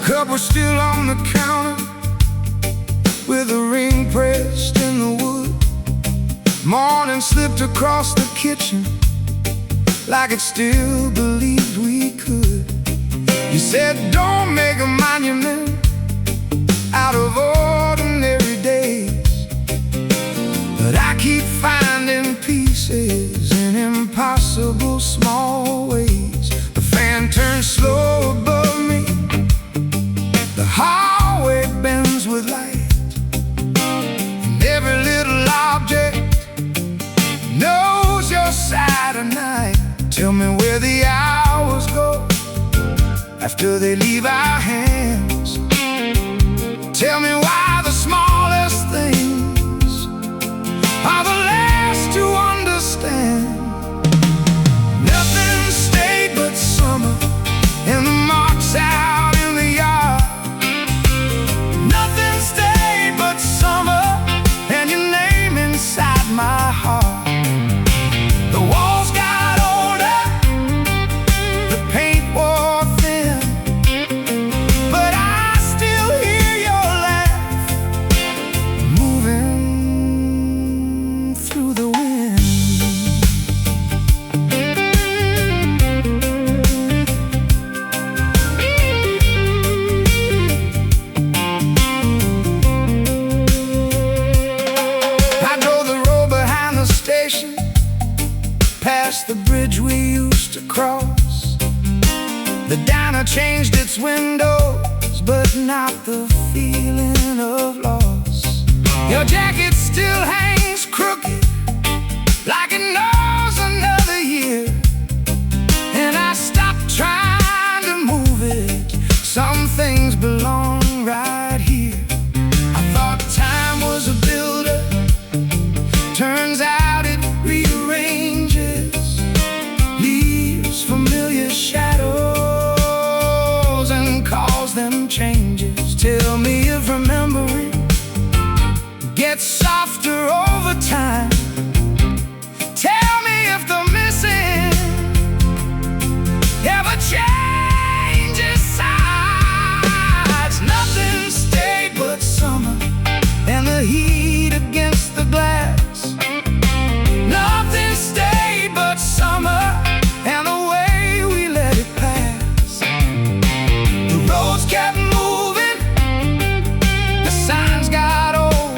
cup was still on the counter with a ring pressed in the wood. Morning slipped across the kitchen like it still believed we could. You said don't make a monument out of ordinary days, but I keep finding pieces in impossible small ways. The fan turns slow above me, the hallway bends with light, and every little object knows your side of night. Tell me where the hours go after they leave our hands. Tell me why the smallest things are the last to understand. Nothing stayed but summer and the marks out in the yard. Nothing stayed but summer and your name inside my heart. The walls got older, the paint wore thin, but I still hear your laugh moving through the wind. I know the road behind the station, past the bridge we used to cross. The diner changed its windows, but not the feeling of loss. Your jacket still hangs crooked, like it knows another year, and I stopped trying to move it. Some things belong right here. I thought time was a builder, turns out it rearranges, leaves familiar shadows and calls them changes. Tell me if remembering gets softer over time. Tell me if the missing ever changes sides. Nothing stayed but summer and the heat against the glass. Nothing stayed but summer and the way we let it pass. The roads kept moving, the signs got old,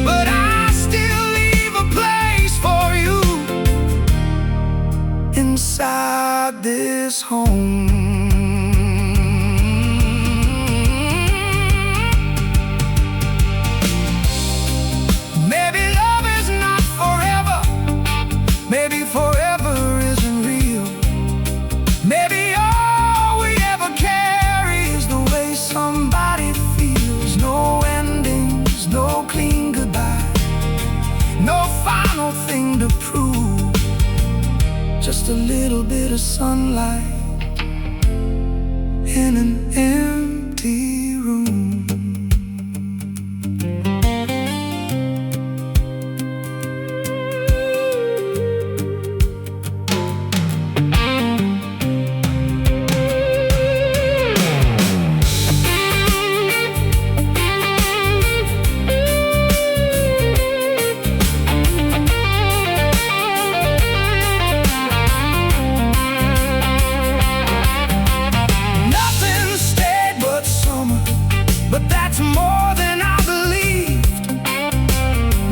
but I still leave a place for you inside this home. Maybe love is not forever, maybe forever isn't real. Maybe all we ever carry is the way somebody feels. No endings, no clean goodbye, no final thing to prove, just a little bit of sunlight in an empty room. Nothing stayed but summer, but that's more than I believed.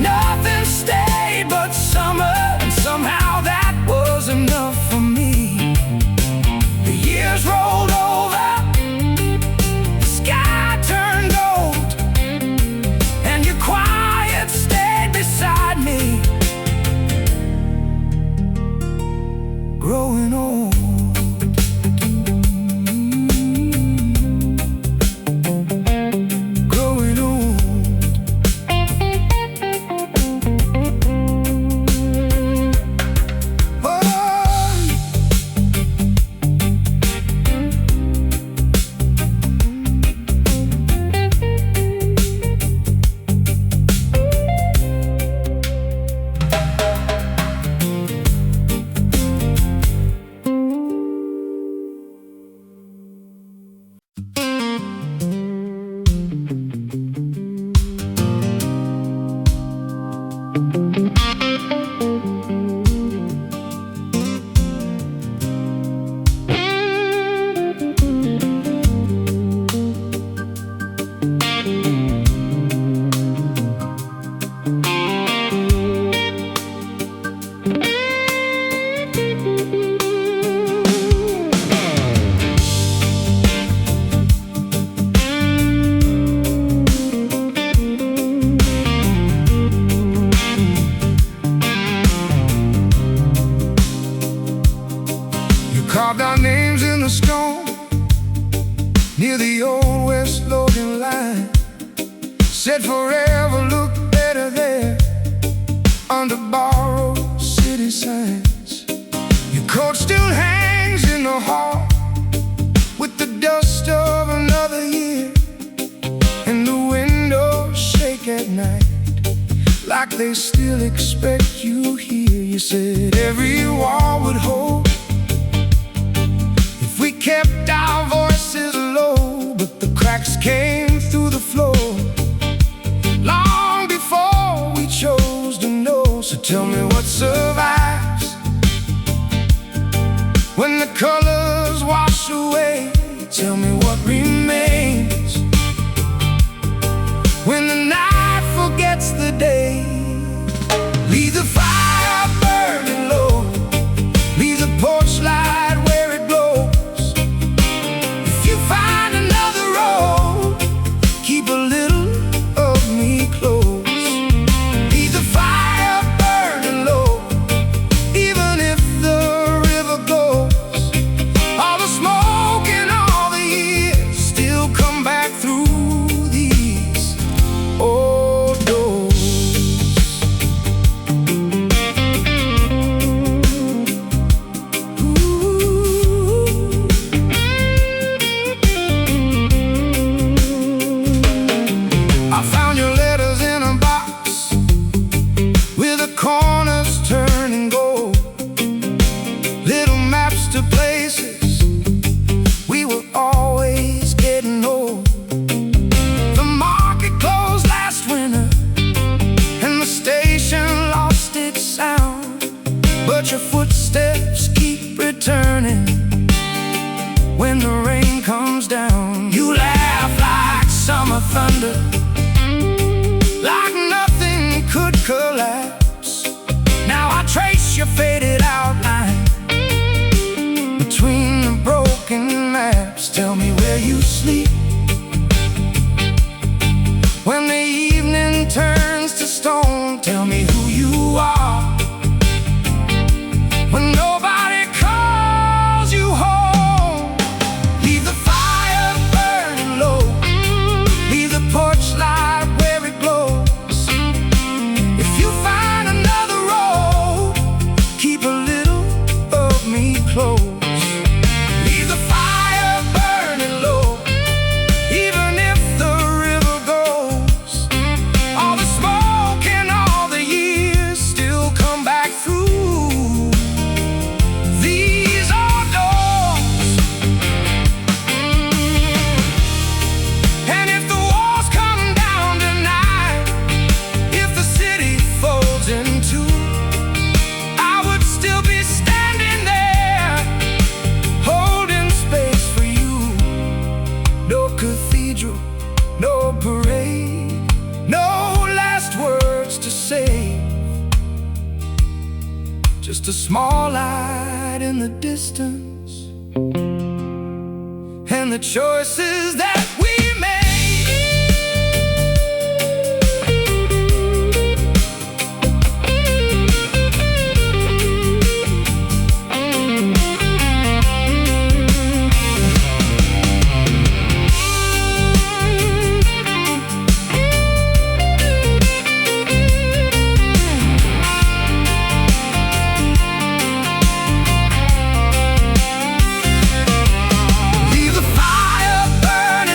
Nothing stayed but summer, and somehow that was enough for me. The years rolled over, the sky turned gold, and your quiet stayed beside me, growing old. Carved our names in the stone near the old West Logan line. Said forever look better there under borrowed city signs. Your coat still hangs in the hall with the dust of another year, and the windows shake at night like they still expect you here. You said every wall would hold we kept our voices low, but the cracks came through the floor long before we chose to know. So tell me what survives when the colors wash away. Tell me what remains when the night forgets the day. Leave the fire burning low, leave the porch light where it glows. Find another road, keep a little of me close. Leave the fire burning low, even if the river goes. All the smoke and all the years still come back through these old doors. I found your letters in a box with the corners turning gold, little maps to places we were always getting old. The market closed last winter and the station lost its sound, but your footsteps keep returning when the rain comes down. You laugh like summer thunder, like nothing could collapse. Now I trace your faded outline between the broken maps. Tell me where you sleep when the evening turns to stone. Tell me who you are when nobody calls you home. Leave the fire burning low, leave the porch light where it glows. If you find another road, keep a little of me close. Leave the fire burning low, even if the river goes. All the smoke and all the years still come back through these old doors. And if the walls come down tonight, if the city folds in two, I would still be standing there, holding space for you. No cathedral, no parade, no last words to say, just a small light in the distance and the choices that we made. Leave the fire burning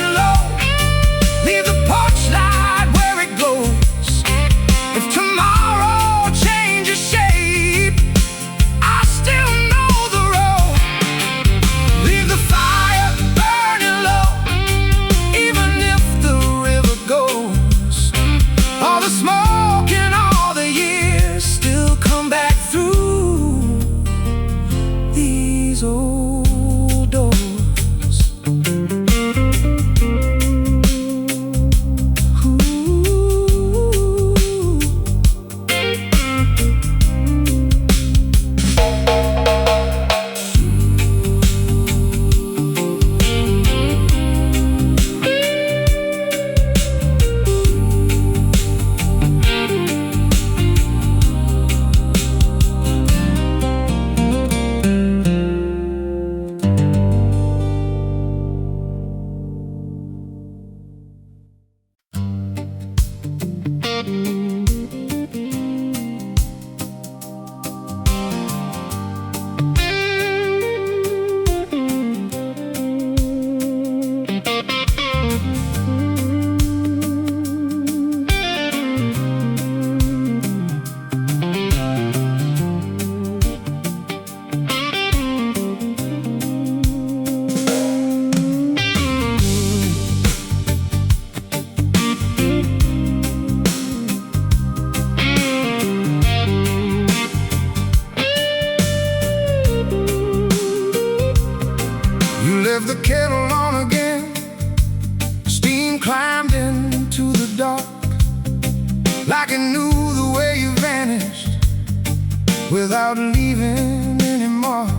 without leaving any mark.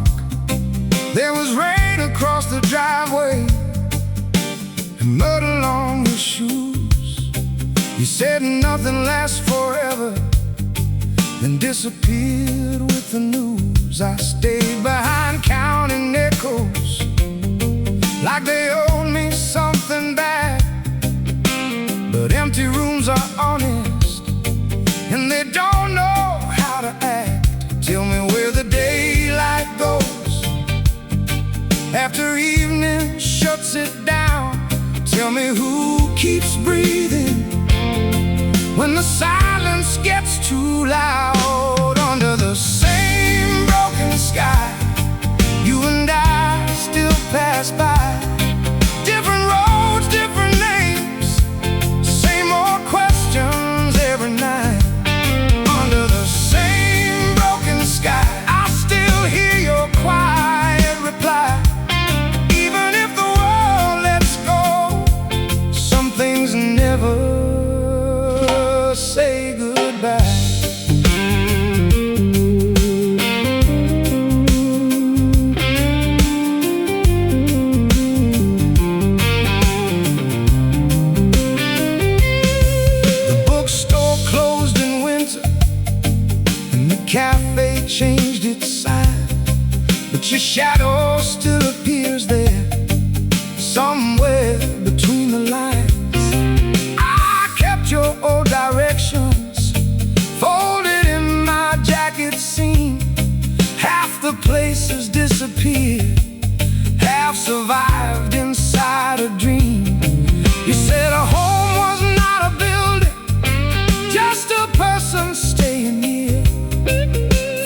There was rain across the driveway and mud along his shoes. He said nothing lasts forever, then disappeared with the news. I stayed behind counting nickels like they owed me something back. But empty rooms are honest, and they don't know how to act. Tell me where the daylight goes after evening shuts it down. Tell me who keeps breathing when the silence gets too loud. Under the same broken sky, you and I still pass by. Different roads, different names, same old questions every night. Under the same broken sky, I still hear your quiet reply. Even if the world lets go, some things never say goodbye. Cafe changed its sign, but your shadow still appears there, somewhere between the lines. I kept your old directions folded in my jacket seam. Half the places disappeared, half survived inside a dream. You said a home was not a building, just a person staying here.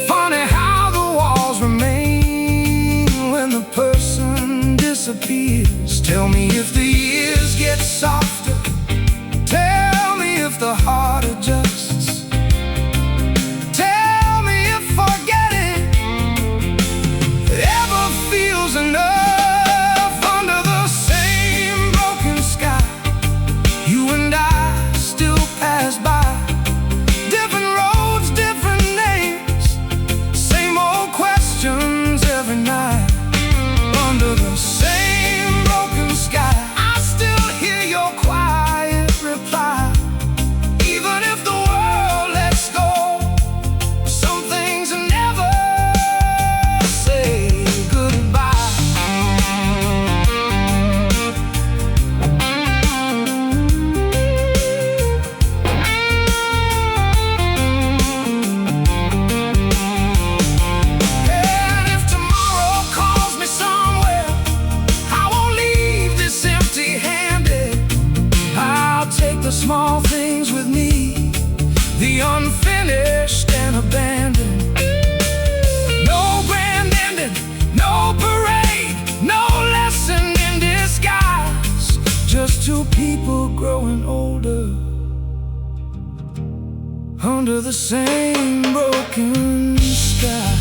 Funny how the walls remain when the person disappears. Tell me if the years get softer, tell me if the heart adjusts. Tell me if forgetting ever feels enough. Under the same broken sky, you and I still pass by. Every night, under the same broken sky, I still hear your quiet reply. Even if the world lets go, some things never say goodbye. The small things with me, the unfinished and abandoned. No grand ending, no parade, no lesson in disguise. Just two people growing older under the same broken sky.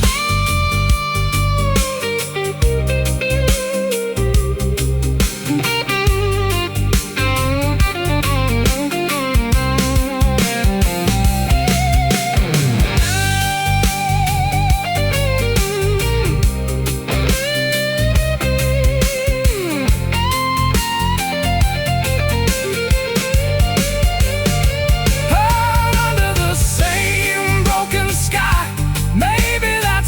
Maybe that's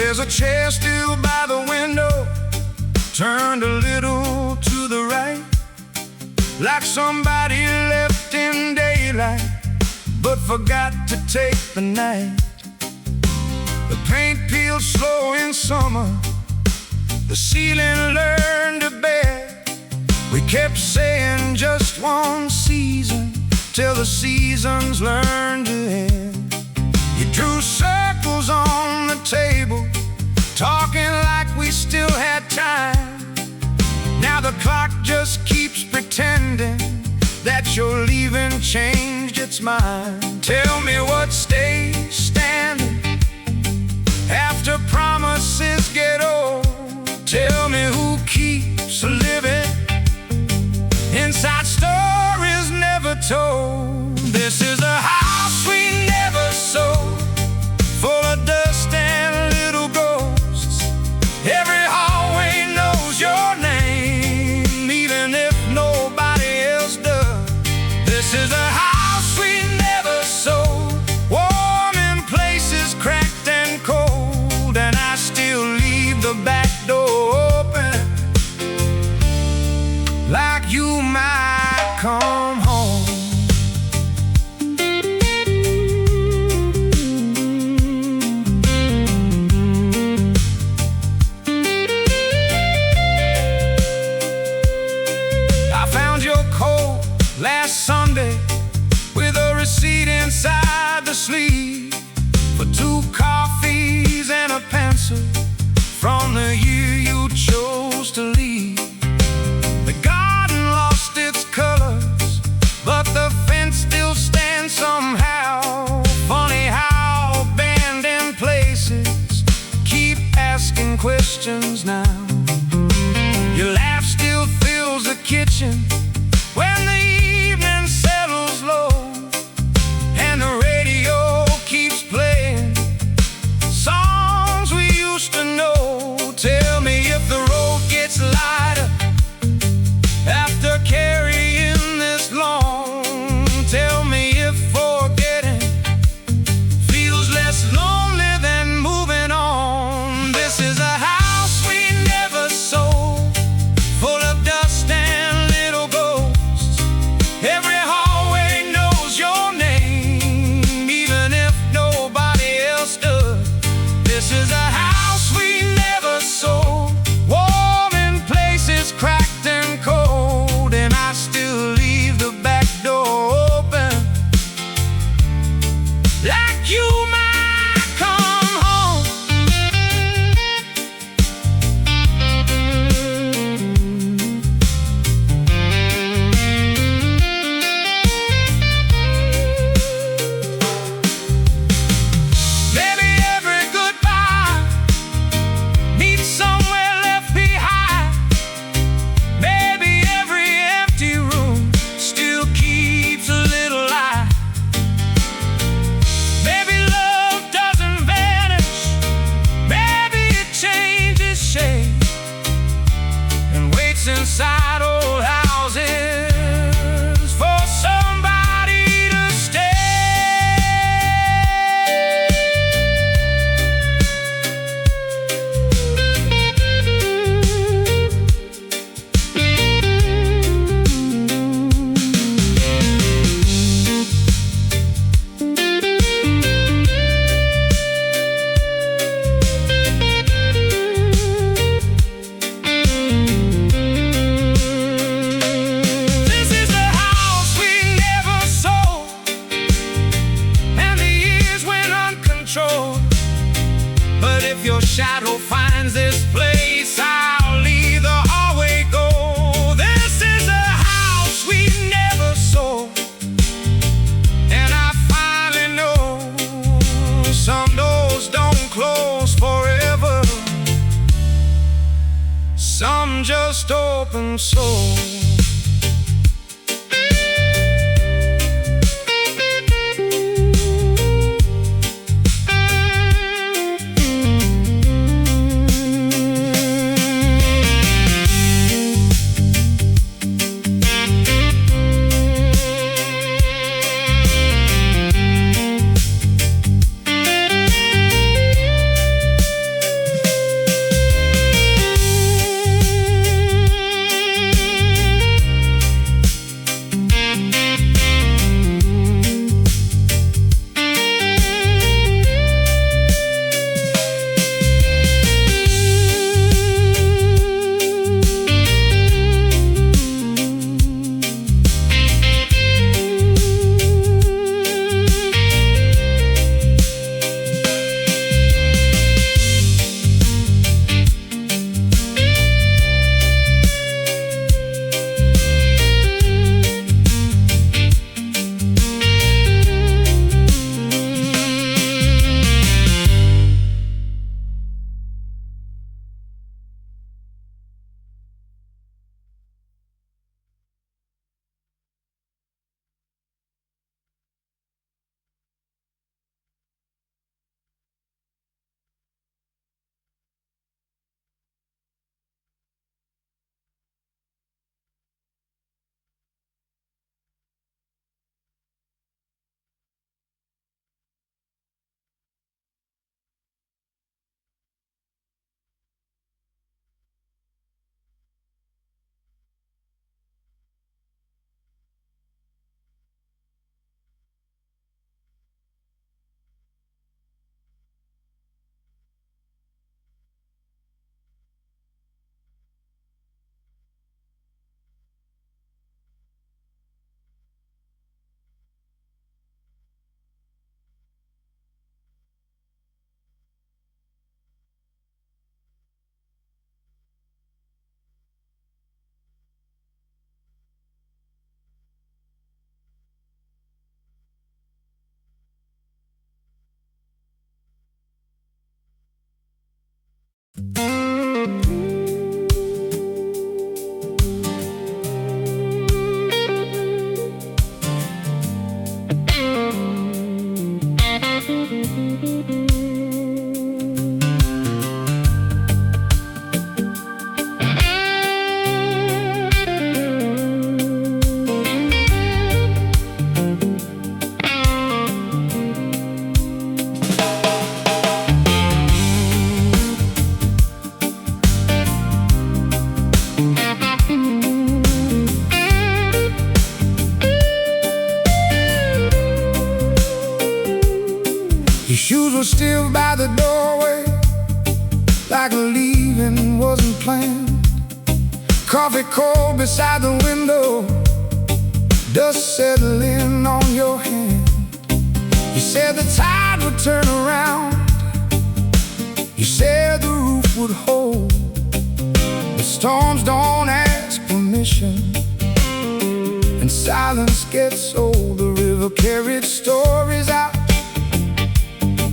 There's a chair still by the window, turned a little to the right, like somebody left in daylight but forgot to take the night. The paint peeled slow in summer, the ceiling learned to bear. We kept saying just one season till the seasons learned to end. You drew circles on the table, talking like we still had time. Now the clock just keeps pretending that your leaving changed its mind. Tell me what stays standing after promises get old. Tell me who keeps living inside stories never told. This is a house we never sold, full of dust and little ghosts. Every hallway knows your name, even if nobody else does. This is a house we never sold, warm in places cracked and cold, and I still leave the back door open, like you might come home. I found your coat last Sunday with a receipt inside the sleeve for 2 coffees and a pencil from the year you chose to leave. The garden lost its colors, but the fence still stands somehow. Funny how abandoned places keep asking questions now. Your laugh still fills the kitchen when the evening settles low, and the radio keeps playing songs we used to know. Tell me if the road gets lighter after carrying this long. Tell me if forgetting feels less lonely than moving on. This is a house we never sold, full of dust and little ghosts. Every hallway knows your name, even if nobody else does. This is a house we never sold, warm in places cracked and cold, and I still leave the back door open, like you might come home. Maybe every goodbye meets somewhere left behind. Maybe every empty room still keeps a little light. Maybe love doesn't vanish, maybe it changes shape and waits inside old houses for somebody to stay. This is the house we never sold, and the years went uncontrolled. But if your shadow finds this place, I'll leave the hallway go. This is a house we never sold, and I finally know some doors don't close forever, some just open so. still by the doorway, like leaving wasn't planned. Coffee cold beside the window, dust settling on your hand. You said the tide would turn around, you said the roof would hold. The storms don't ask permission, and silence gets old. The river carried stories out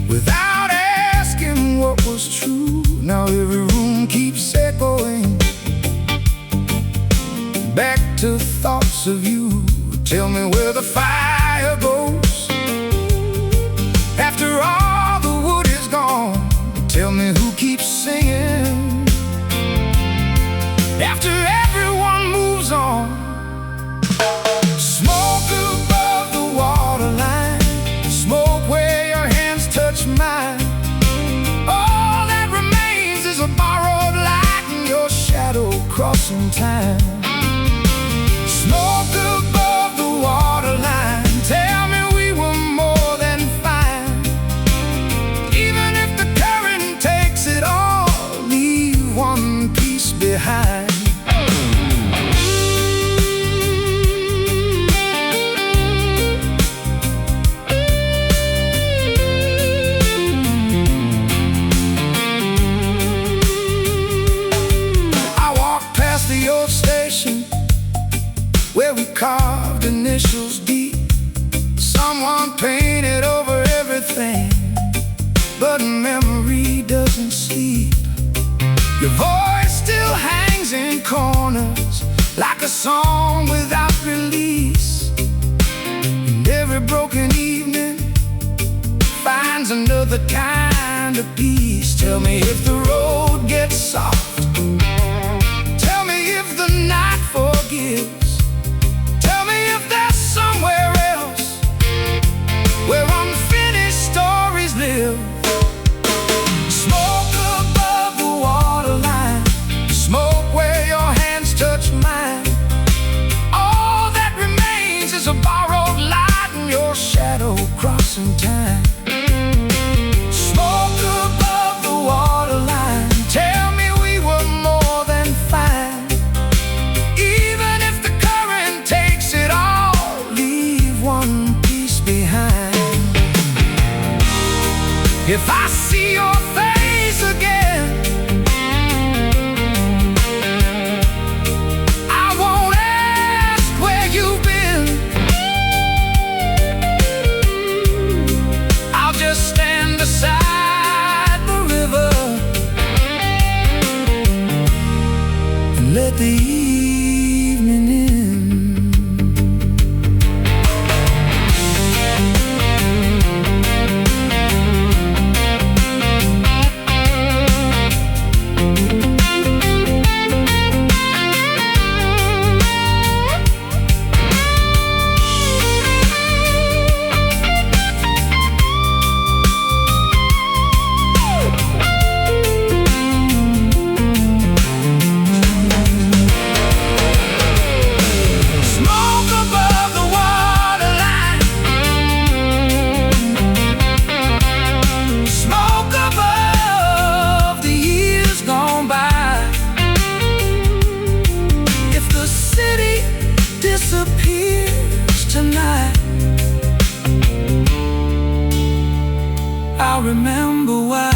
without asking what was true. Now every room keeps echoing back to thoughts of you. Tell me where the fire goes after all the wood is gone. Tell me who keeps singing after everyone moves on. Smoke above the waterline, smoke where your hands touch mine. All that remains is a borrowed light and your shadow crossing time. Smoke above the waterline, tell me we were more than fine. Even if the current takes it all, leave one piece behind. Where we carved initials deep, someone painted over everything, but memory doesn't sleep. Your voice still hangs in corners like a song without release, and every broken evening finds another kind of peace. Tell me if the road gets soft, tell me if the night forgives. Somewhere else where unfinished stories live. Smoke above the waterline, smoke where your hands touch mine. All that remains is a borrowed light and your shadow crossing time. Smoke above the waterline, tell me we were more than fine. Even if the current takes it all, one piece behind. If I see your face again, I won't ask where you've been. I'll just stand beside the river and let the evening in. I remember why.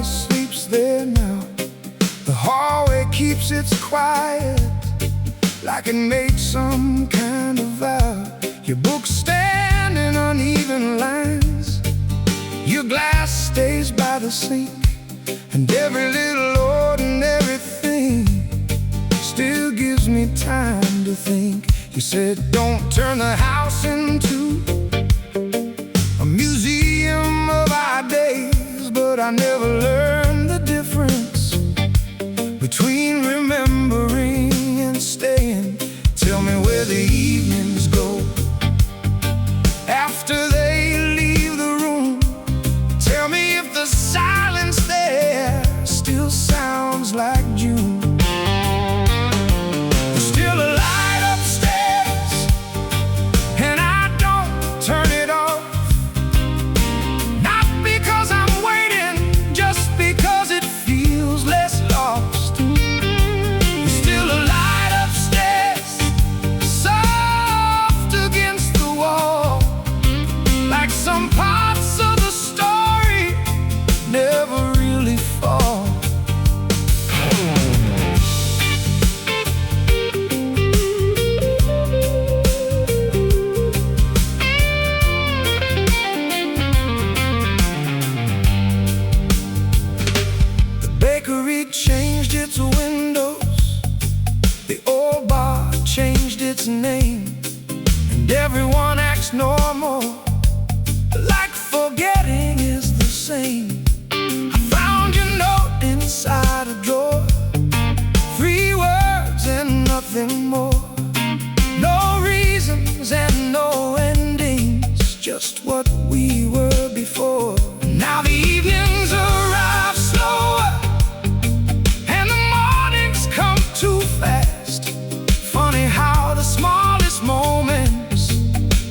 nobody sleeps there now. The hallway keeps its quiet, like it made some kind of vow. Your books stand in uneven lines, your glass stays by the sink, and every little ordinary thing still gives me time to think. You said don't turn the house into a museum of our days, but I never learned the difference between remembering and staying. Tell me where the evenings go after they leave the room. Tell me if the silence there still sounds like June. There's still a light upstairs, and I don't turn it off. Not because I'm waiting, just because it feels less lost. There's still a light upstairs, soft against the wall, like some parts of the story never really fall. The bakery changed its windows, the old bar changed its name, and everyone acts normal, like forgetting is the same. I found your note inside a drawer, 3 words and nothing more. No reasons and no endings, just what we were before. Now the evenings arrive slower, and the mornings come too fast. Funny how the smallest moments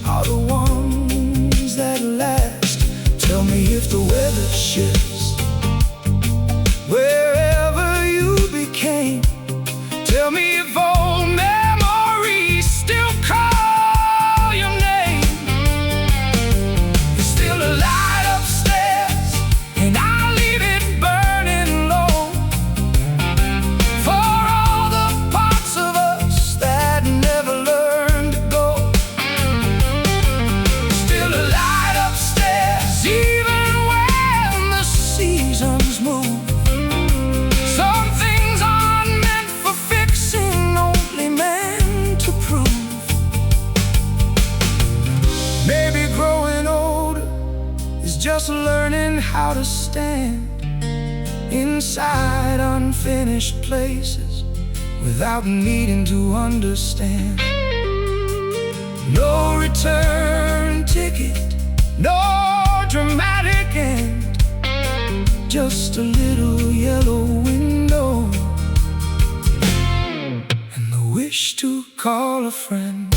are the ones that last. Tell me if the weather shifts wherever you became. Tell me if old memories still call your name. There's still a light upstairs, and I leave it burning low, for all the parts of us that never learned to go. There's still a light upstairs, even when the seasons move. Some things aren't meant for fixing, only meant to prove. Maybe growing older is just learning how to stand inside unfinished places without needing to understand. No return ticket, no dramatic end, just a little yellow window and the wish to call a friend.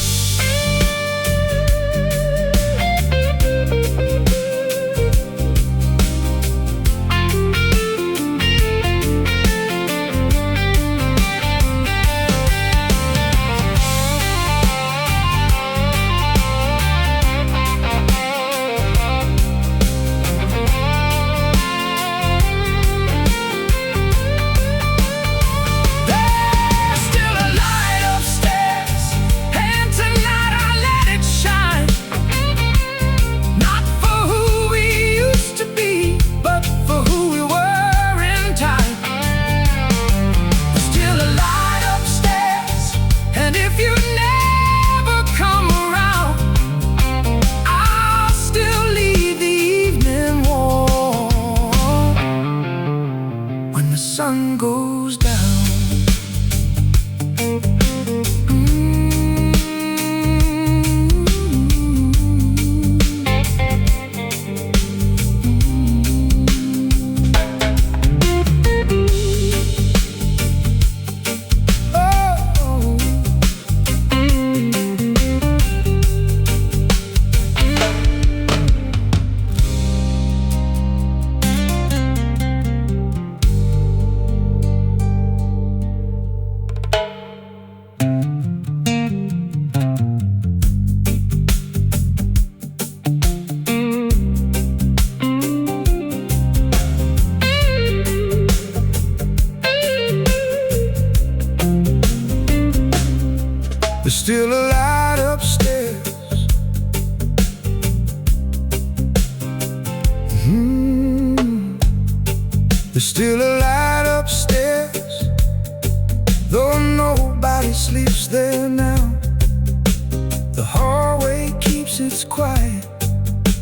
There's still a light upstairs, and There's still a light upstairs, though nobody sleeps there now. The hallway keeps its quiet,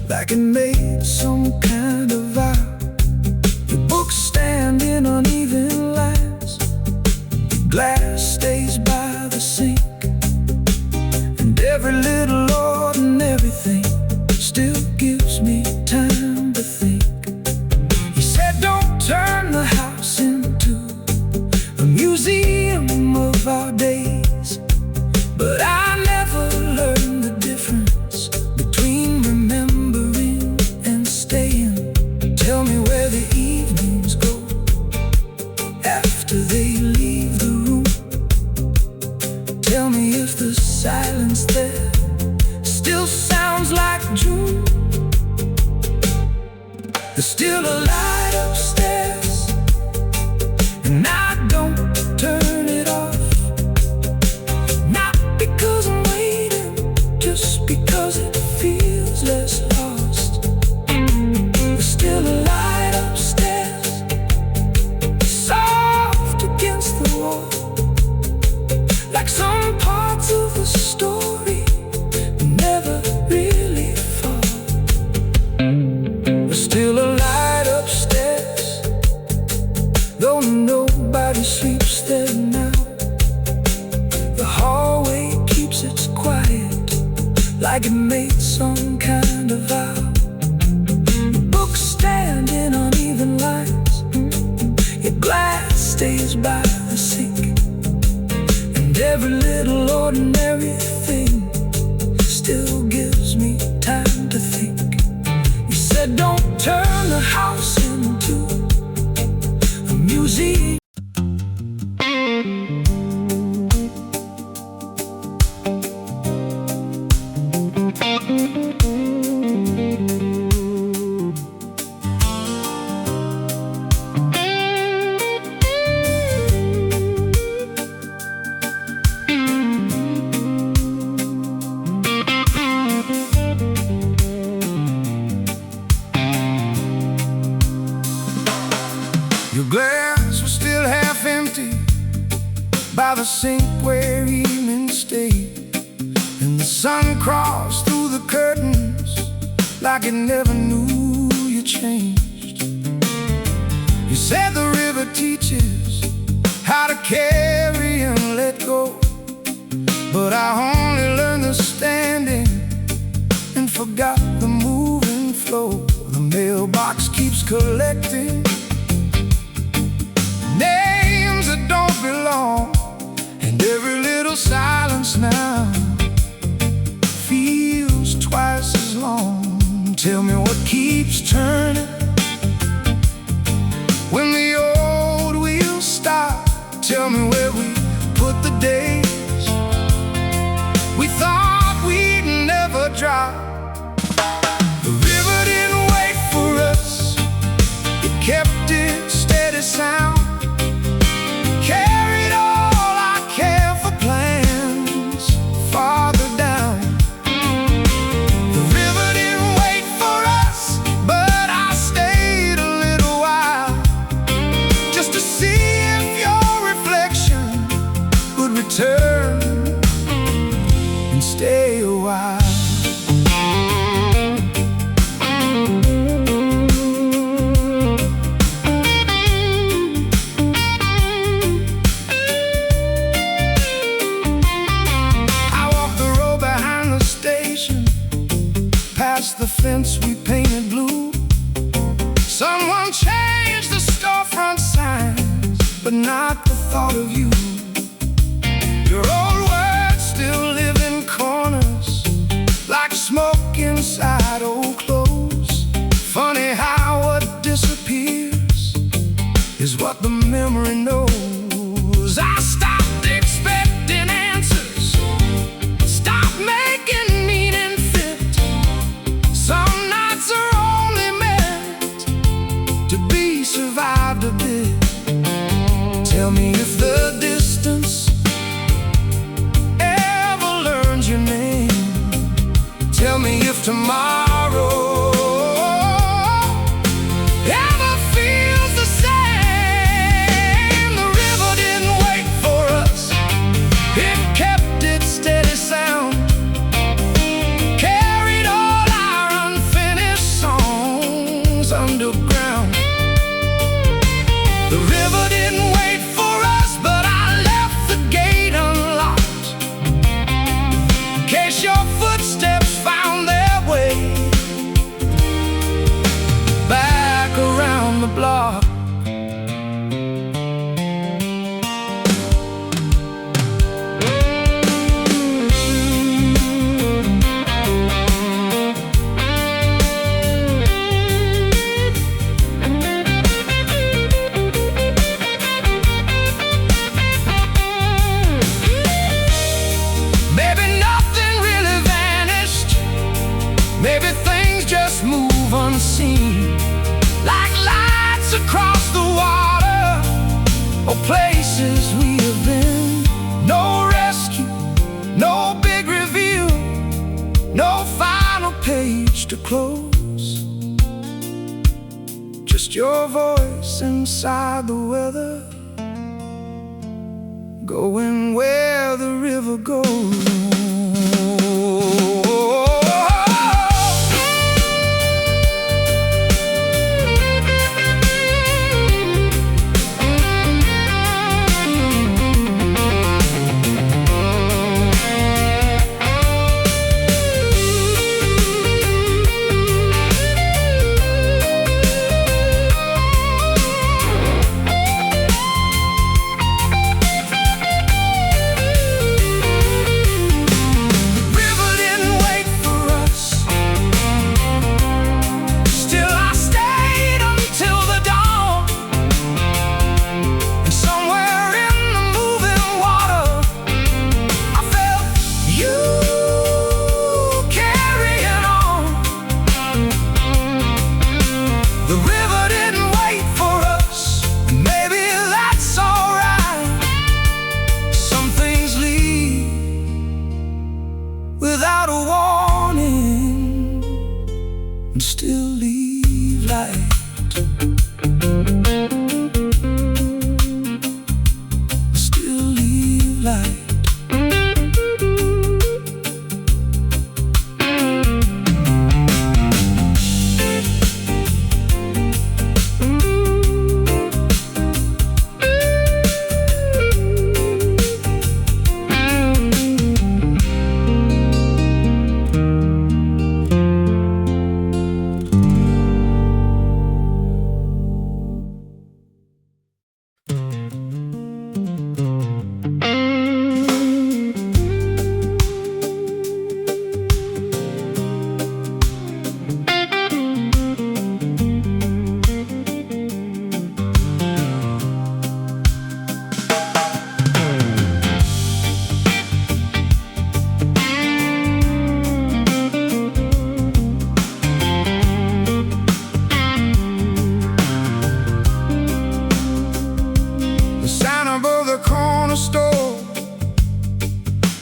like it made some kind of vow. Your books stand in uneven lines, glass stays by the sink, and every little ordinary thing still gives me time to think. You said don't turn the house into a museum of our days, but I never learned the difference between remembering and staying. Tell me where the evenings go after they leave the room. Tell me if the silence there still sounds like June. There's still a light upstairs, and I don't turn it off. Not because I'm waiting, just because it feels less lost. There's still a light upstairs, soft against the wall, like some parts of the story never really fall. There's still a light upstairs, though nobody sleeps there now. The hallway keeps its quiet, like it made some kind of vow. The books stand in uneven lines, your glass stays by the sink, and every little ordinary thing still gives me time to think. You said don't turn the house into a museum. Your glass was still half empty by the sink where evening stayed, and the sun crossed through the curtains like it never knew you changed. You said the river teaches how to carry and let go, but I only learned the standing and forgot the moving flow. The mailbox keeps collecting names that don't belong, and every little silence now feels twice as long. Tell me what keeps turning when the old wheels stop. Tell me where we put the days we thought we'd never drop. The river didn't wait for us, it kept its steady sound, carried all our careful plans farther down. The river didn't wait for us, but I stayed a little while, just to see if your reflection would return and stay a while. The fence we painted blue, someone changed the storefront signs, but not the thought of you. Your old words still live in corners, like smoke inside old clothes. Funny how what disappears is what the memory knows. I stopped expecting answers, stopped making meaning fit. Some nights are only meant to be survived a bit. Tell me if the distance ever learns your name. Tell me if tomorrow ever feels the same. unseen, like lights across the water, or places we have been. No rescue, no big reveal, no final page to close. Just your voice inside the weather, going where the river goes. Without a warning, and still leave light. Still leave light.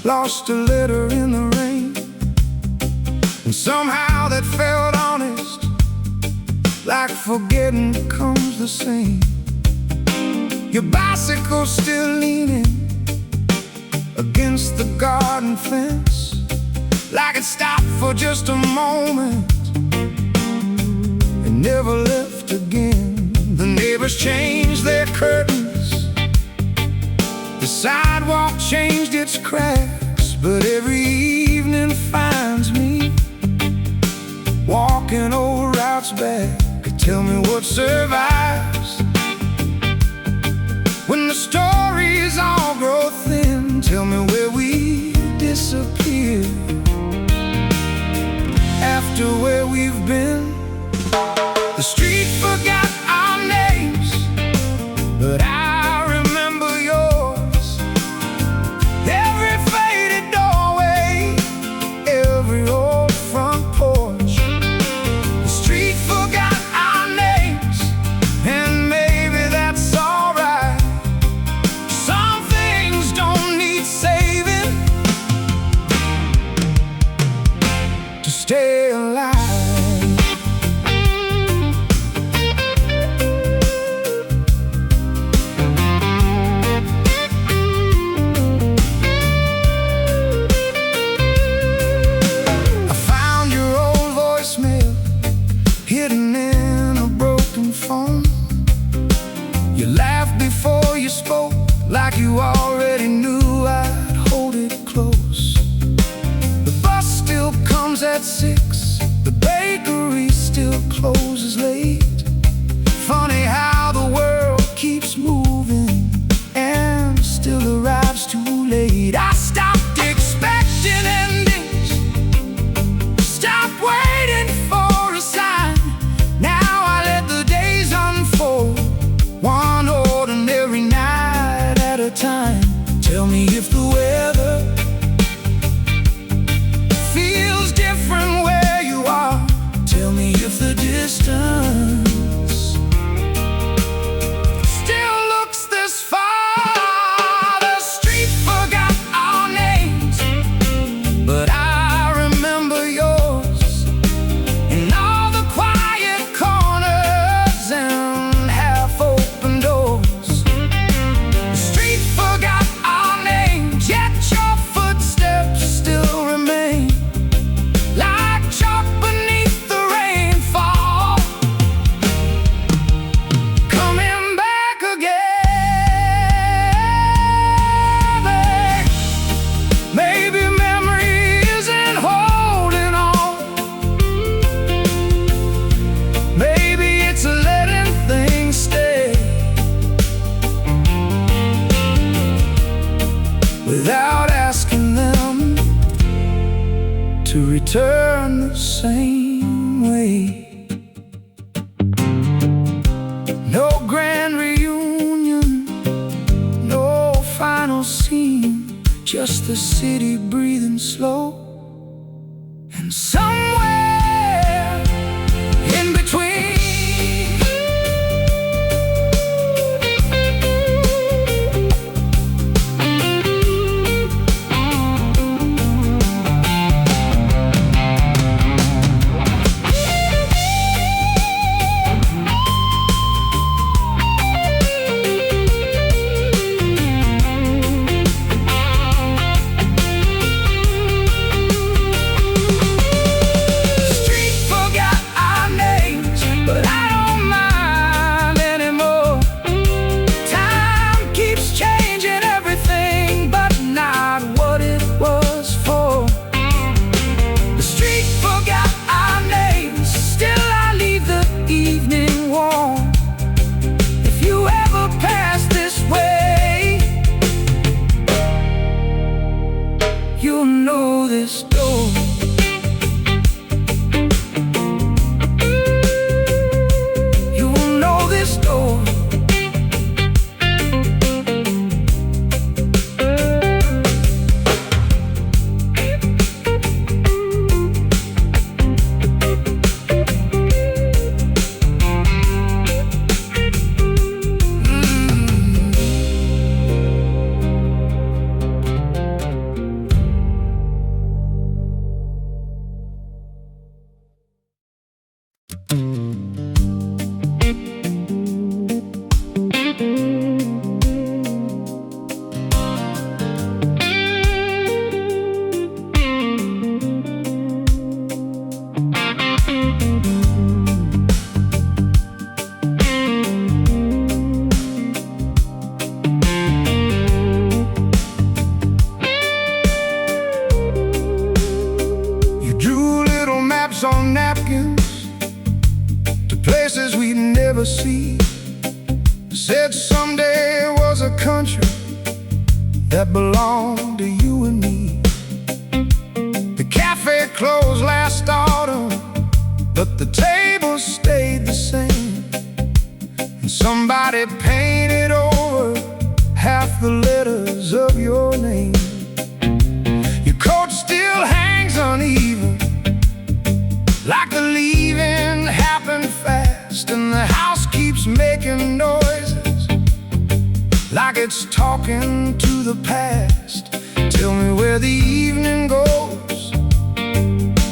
Lost a letter in the rain, and somehow that felt honest, like forgetting comes the same. Your bicycle still leaning against the garden fence, like it stopped for just a moment and never left again. The neighbors changed their curtains, the sidewalk changed its cracks, but every evening finds me walking over routes back. Tell me what survives when the stories all grow thin. Tell me where we disappear after where we've been. The street forgot our names, but I remember yours. Every faded doorway, every old front porch. The street forgot our names, and maybe that's alright. Some things don't need saving to stay alive. Hidden in a broken phone. You laughed before you spoke, like you already knew I'd hold it close. The bus still comes at 6, the bakery still closes late. Funny how the world keeps moving and still arrives too late. I stopped expecting endings, stopped waiting for a sign. Now I let the days unfold, one ordinary night at a time. Tell me if the weather feels different where distance still looks this far. The street forgot our names, but I remember yours. In all the quiet corners and half-open doors. The street forgot our names, yet your footsteps still remain like chalk beneath the rainfall, coming back again. Maybe memory isn't holding on. Maybe it's letting things stay without asking them to return the same way. No grand reunion, no final scene, just the city breathing slow. And somewhere in between, street forgot our names, but I don't mind anymore. Time keeps changing everything, but not what it was for. The street forgot our names, still I leave the evening warm. If you ever pass this way, you'll know this door. You'll know this door. You drew little maps on napkins to places we'd never see. Said someday was a country that belonged to you and me. The cafe closed last autumn, but the tables stayed the same. And somebody painted over half the letters of your name. Your coat still hangs uneven, like the leaving happened fast. And the house keeps making noises, like it's talking to the past. Tell me where the evening goes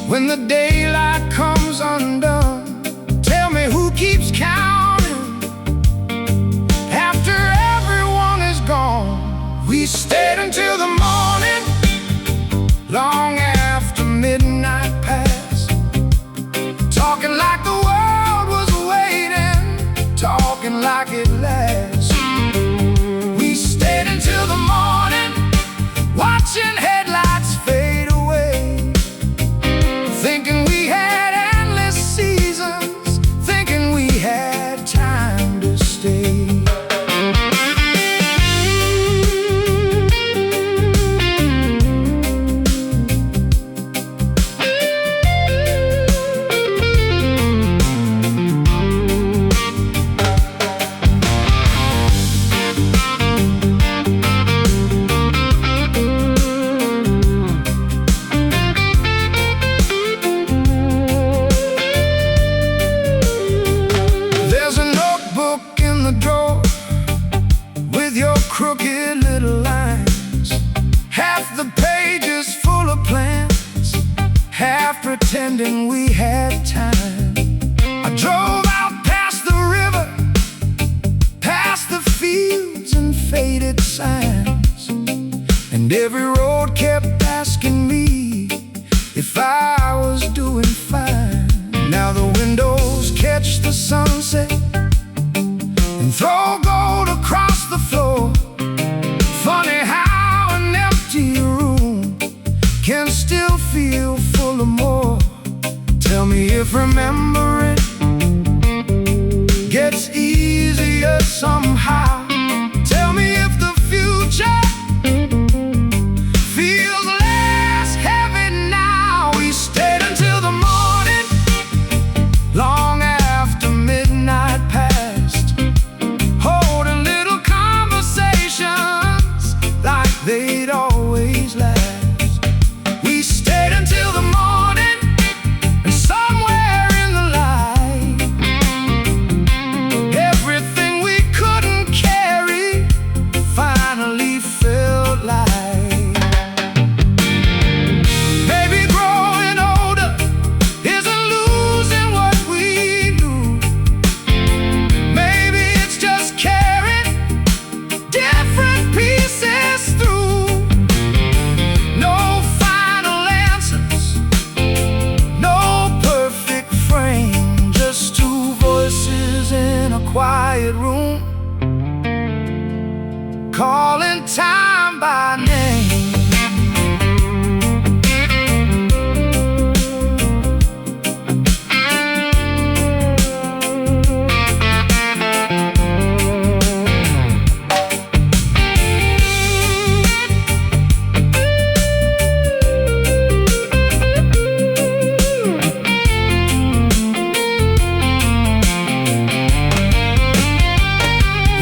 when the daylight comes undone. Tell me who keeps counting after everyone is gone. We stayed until the morning, long after midnight passed, talking like the world was waiting, talking like it lasts. We stayed until the morning, watching headlights fade away, thinking we had endless seas If remembering gets easier somehow, tell me if the future feels less heavy now. We stayed until the morning, long after midnight passed, holding little conversations like they'd always last. We stayed until the morning, and somewhere in the light, everything we couldn't carry finally felt light. Maybe growing older isn't losing what we knew. Maybe it's just carrying different pieces through. No final answers, no perfect frame, just two voices in a quiet room, calling time by name.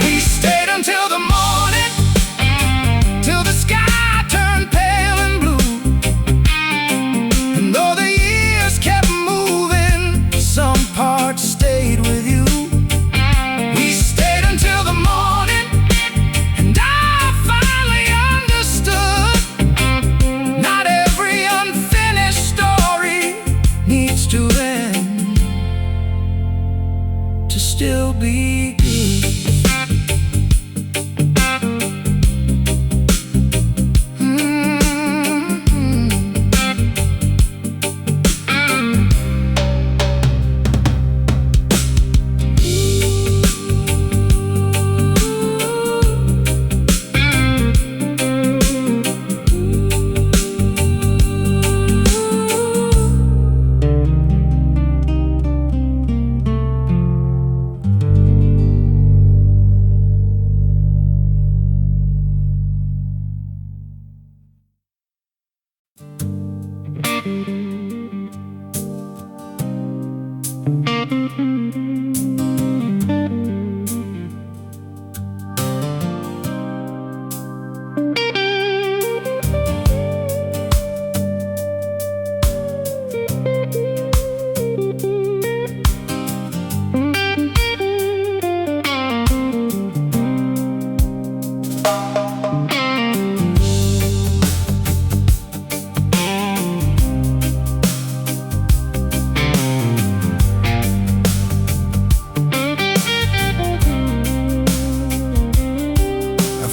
We stayed until the morning, till the sky turned pale and blue. And though the years kept moving, some parts stayed with you. We stayed until the morning, and I finally understood. Not every unfinished story needs to end to still be good.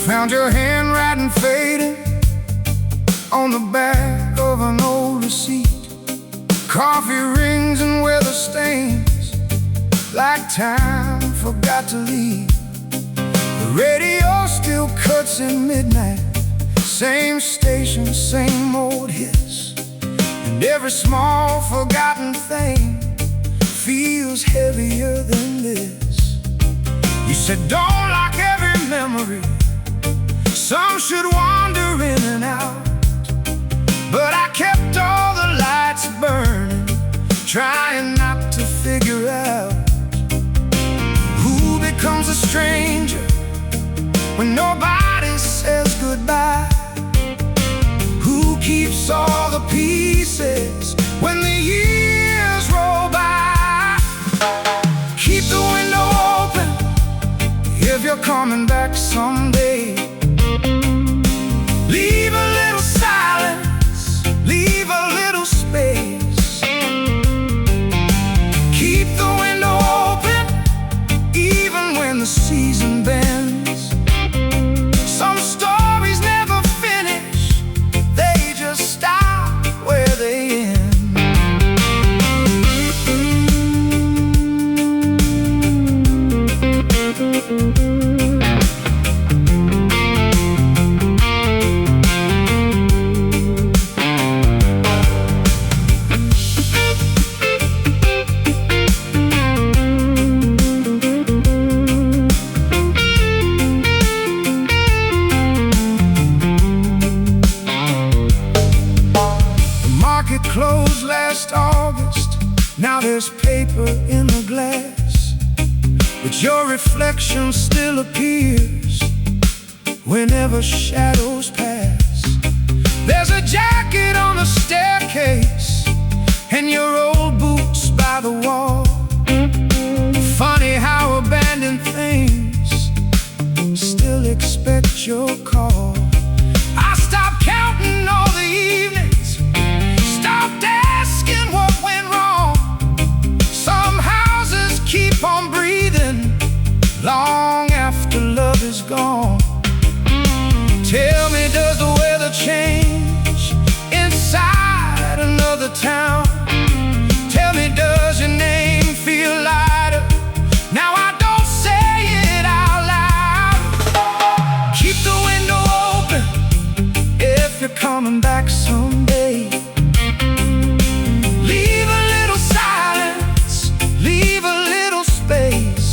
Found your handwriting faded on the back of an old receipt. Coffee rings and weather stains, like time forgot to leave. The radio still cuts at midnight, same station, same old hits. And every small forgotten thing feels heavier than this. You said don't lock every memory, some should wander in and out. But I kept all the lights burning, trying not to figure out who becomes a stranger when nobody says goodbye. Who keeps all the pieces when the years roll by? Keep the window open if you're coming back someday. Leave a little silence, leave a little space. Keep the window open even when the season bends. Some stories never finish, they just stop where they end. Your reflection still appears whenever shadows pass. There's a jacket on the staircase and your old boots by the wall. Funny how abandoned things still expect your call. I stopped counting all the evenings, stopped asking what went wrong. Some houses keep on breathing long after love is gone. Tell me, does the weather change inside another town? Tell me, does your name feel lighter now I don't say it out loud? Keep the window open if you're coming back someday. Leave a little silence, leave a little space.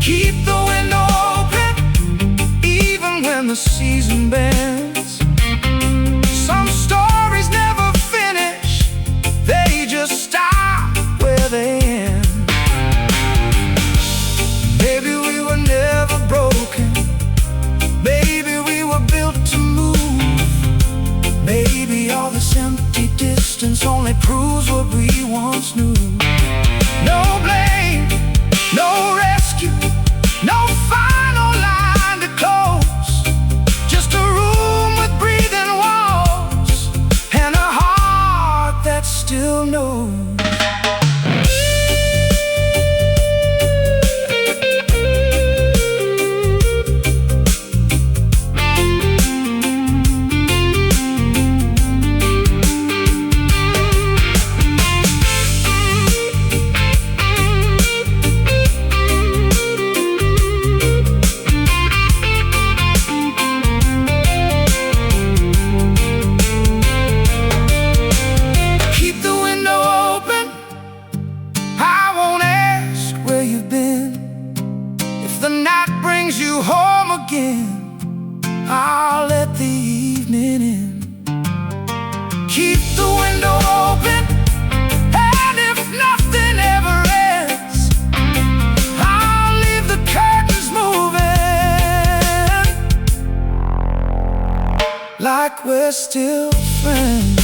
Keep the window open even when the season bends. Some stories never finish, they just stop where they end. Maybe we were never broken, maybe we were built to move. Maybe all this empty distance only proves what we once knew. No blame, no rescue, no final line to close. Just a room with breathing walls and a heart that still knows. You home again, I'll let the evening in. Keep the window open, and if nothing ever ends, I'll leave the curtains moving like we're still friends.